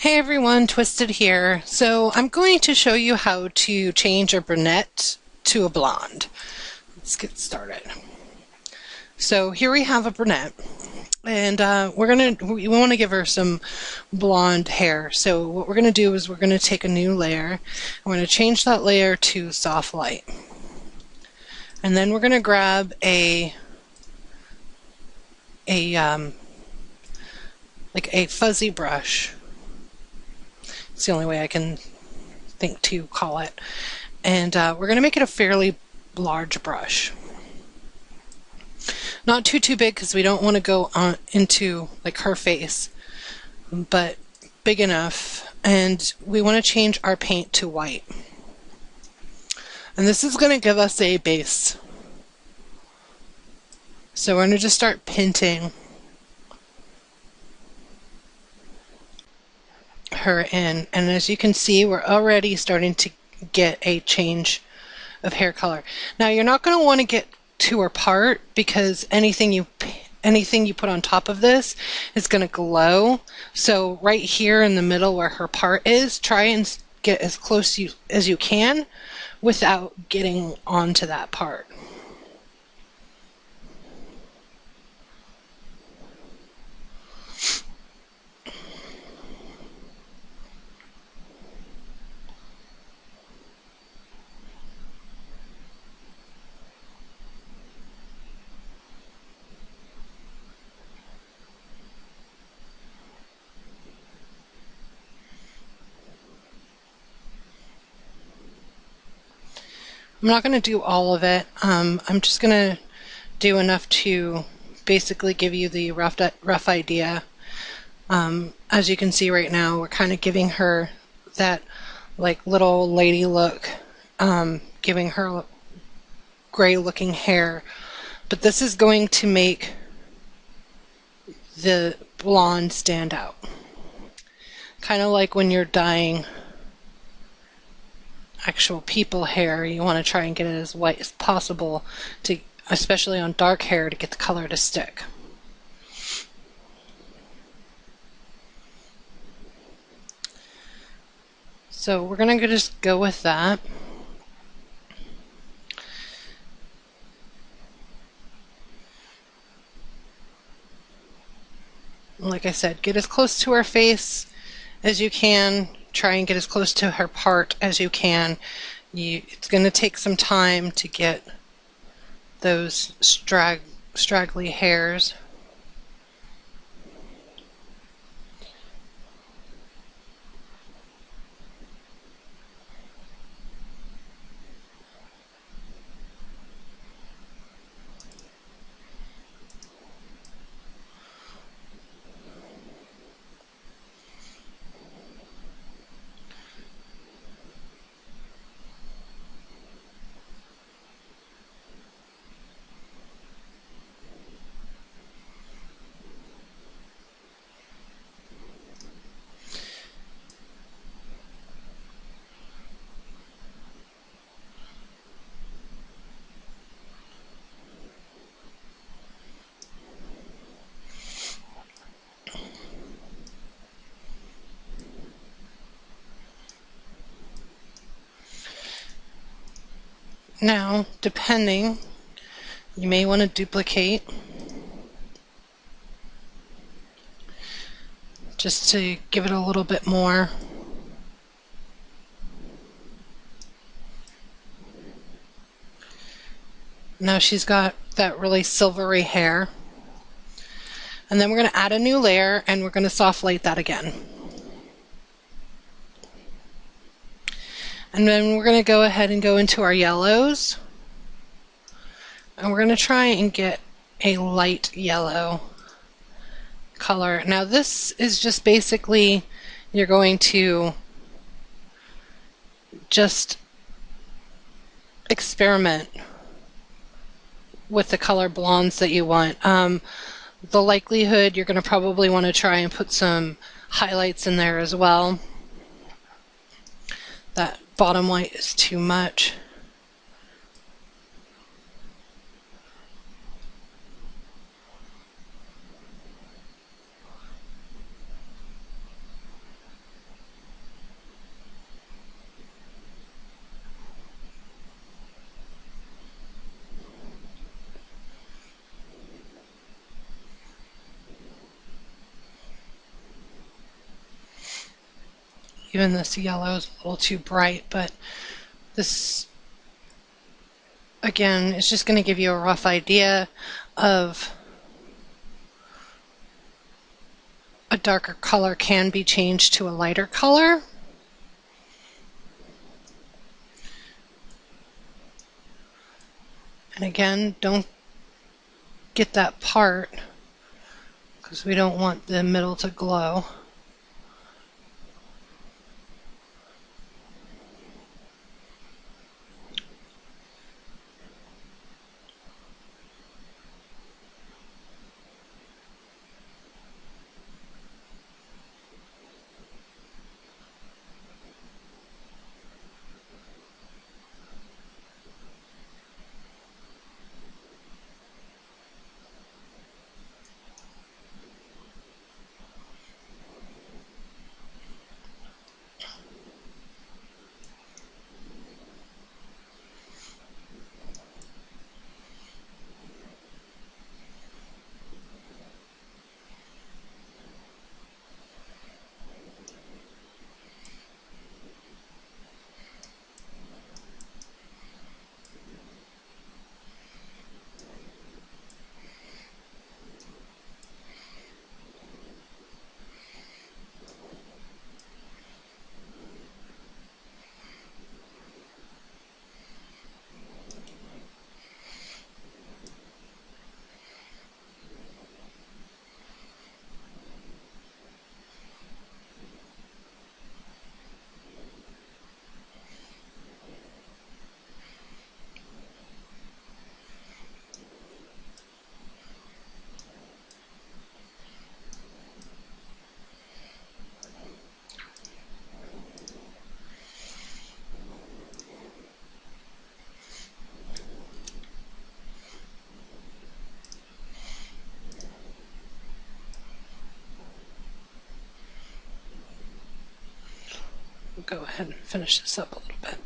Hey everyone, Twisted here. So I'm going to show you how to change a brunette to a blonde. Let's get started. So here we have a brunette, and we want to give her some blonde hair. So what we're gonna do is we're gonna take a new layer. We're gonna change that layer to soft light, and then we're gonna grab like a fuzzy brush. It's the only way I can think to call it. And we're going to make it a fairly large brush. Not too big because we don't want to go on into like her face, but big enough. And we want to change our paint to white. And this is going to give us a base. So we're going to just start pinting her in. And as you can see, we're already starting to get a change of hair color. Now you're not going to want to get to her part because anything you put on top of this is going to glow. So right here in the middle where her part is, try and get as close as you can without getting onto that part. I'm not going to do all of it. I'm just going to do enough to basically give you the rough idea. As you can see right now, we're kind of giving her that like little lady look, giving her gray looking hair. But this is going to make the blonde stand out. Kind of like when you're dyeing actual people hair, you want to try and get it as white as possible, to especially on dark hair, to get the color to stick. So we're going to just go with that. Like I said, get as close to her face as you can. Try and get as close to her part as you can. It's going to take some time to get those straggly hairs. Now, depending, you may want to duplicate just to give it a little bit more. Now she's got that really silvery hair. And then we're going to add a new layer and we're going to soft light that again. And then we're going to go ahead and go into our yellows. And we're going to try and get a light yellow color. Now this is just basically, you're going to just experiment with the color blondes that you want. The likelihood you're going to probably want to try and put some highlights in there as well. That bottom white is too much. even this yellow is a little too bright, but this, again, is just going to give you a rough idea of a darker color can be changed to a lighter color. And again, don't get that part because we don't want the middle to glow. We'll go ahead and finish this up a little bit.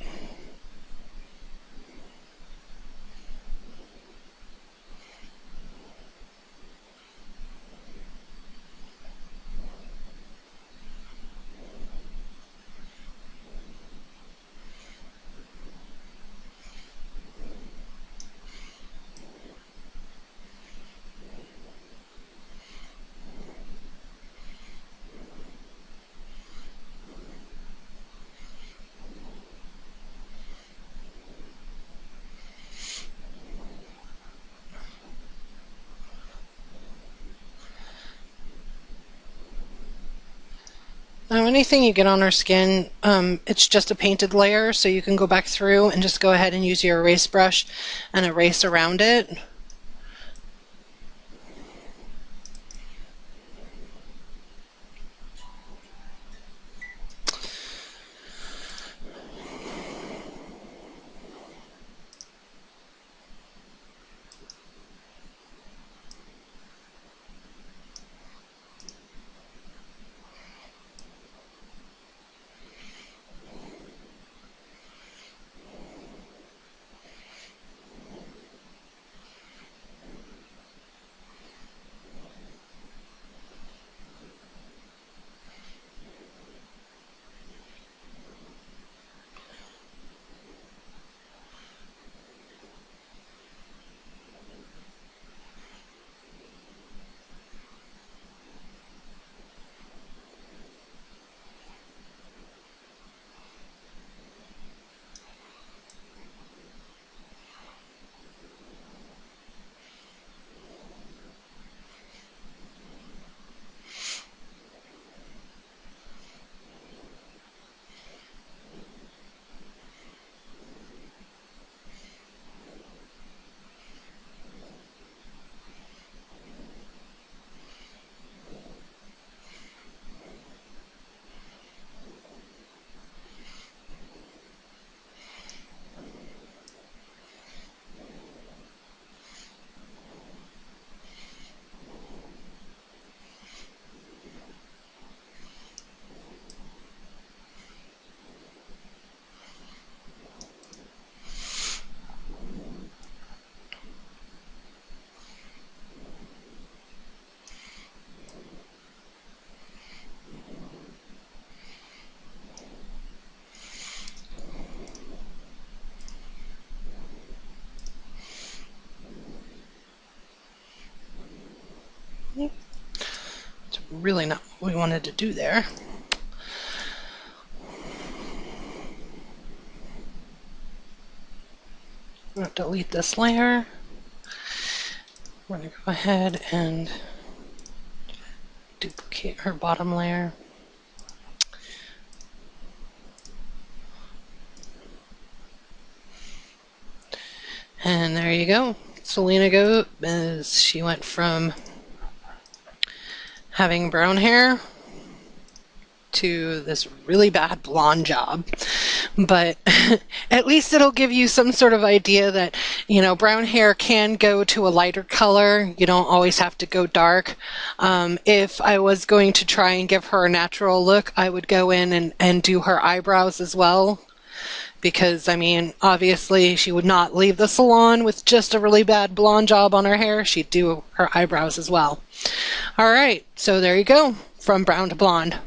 Now, anything you get on our skin, it's just a painted layer, so you can go back through and just go ahead and use your erase brush and erase around it. really not what we wanted to do there. I'm going to delete this layer. We're going to go ahead and duplicate her bottom layer. And there you go. Selena Gomez, she went from having brown hair to this really bad blonde job. But at least it'll give you some sort of idea that, you know, brown hair can go to a lighter color. You don't always have to go dark. If I was going to try and give her a natural look, I would go in and do her eyebrows as well. Because, I mean, obviously she would not leave the salon with just a really bad blonde job on her hair. She'd do her eyebrows as well. All right, so there you go, from brown to blonde.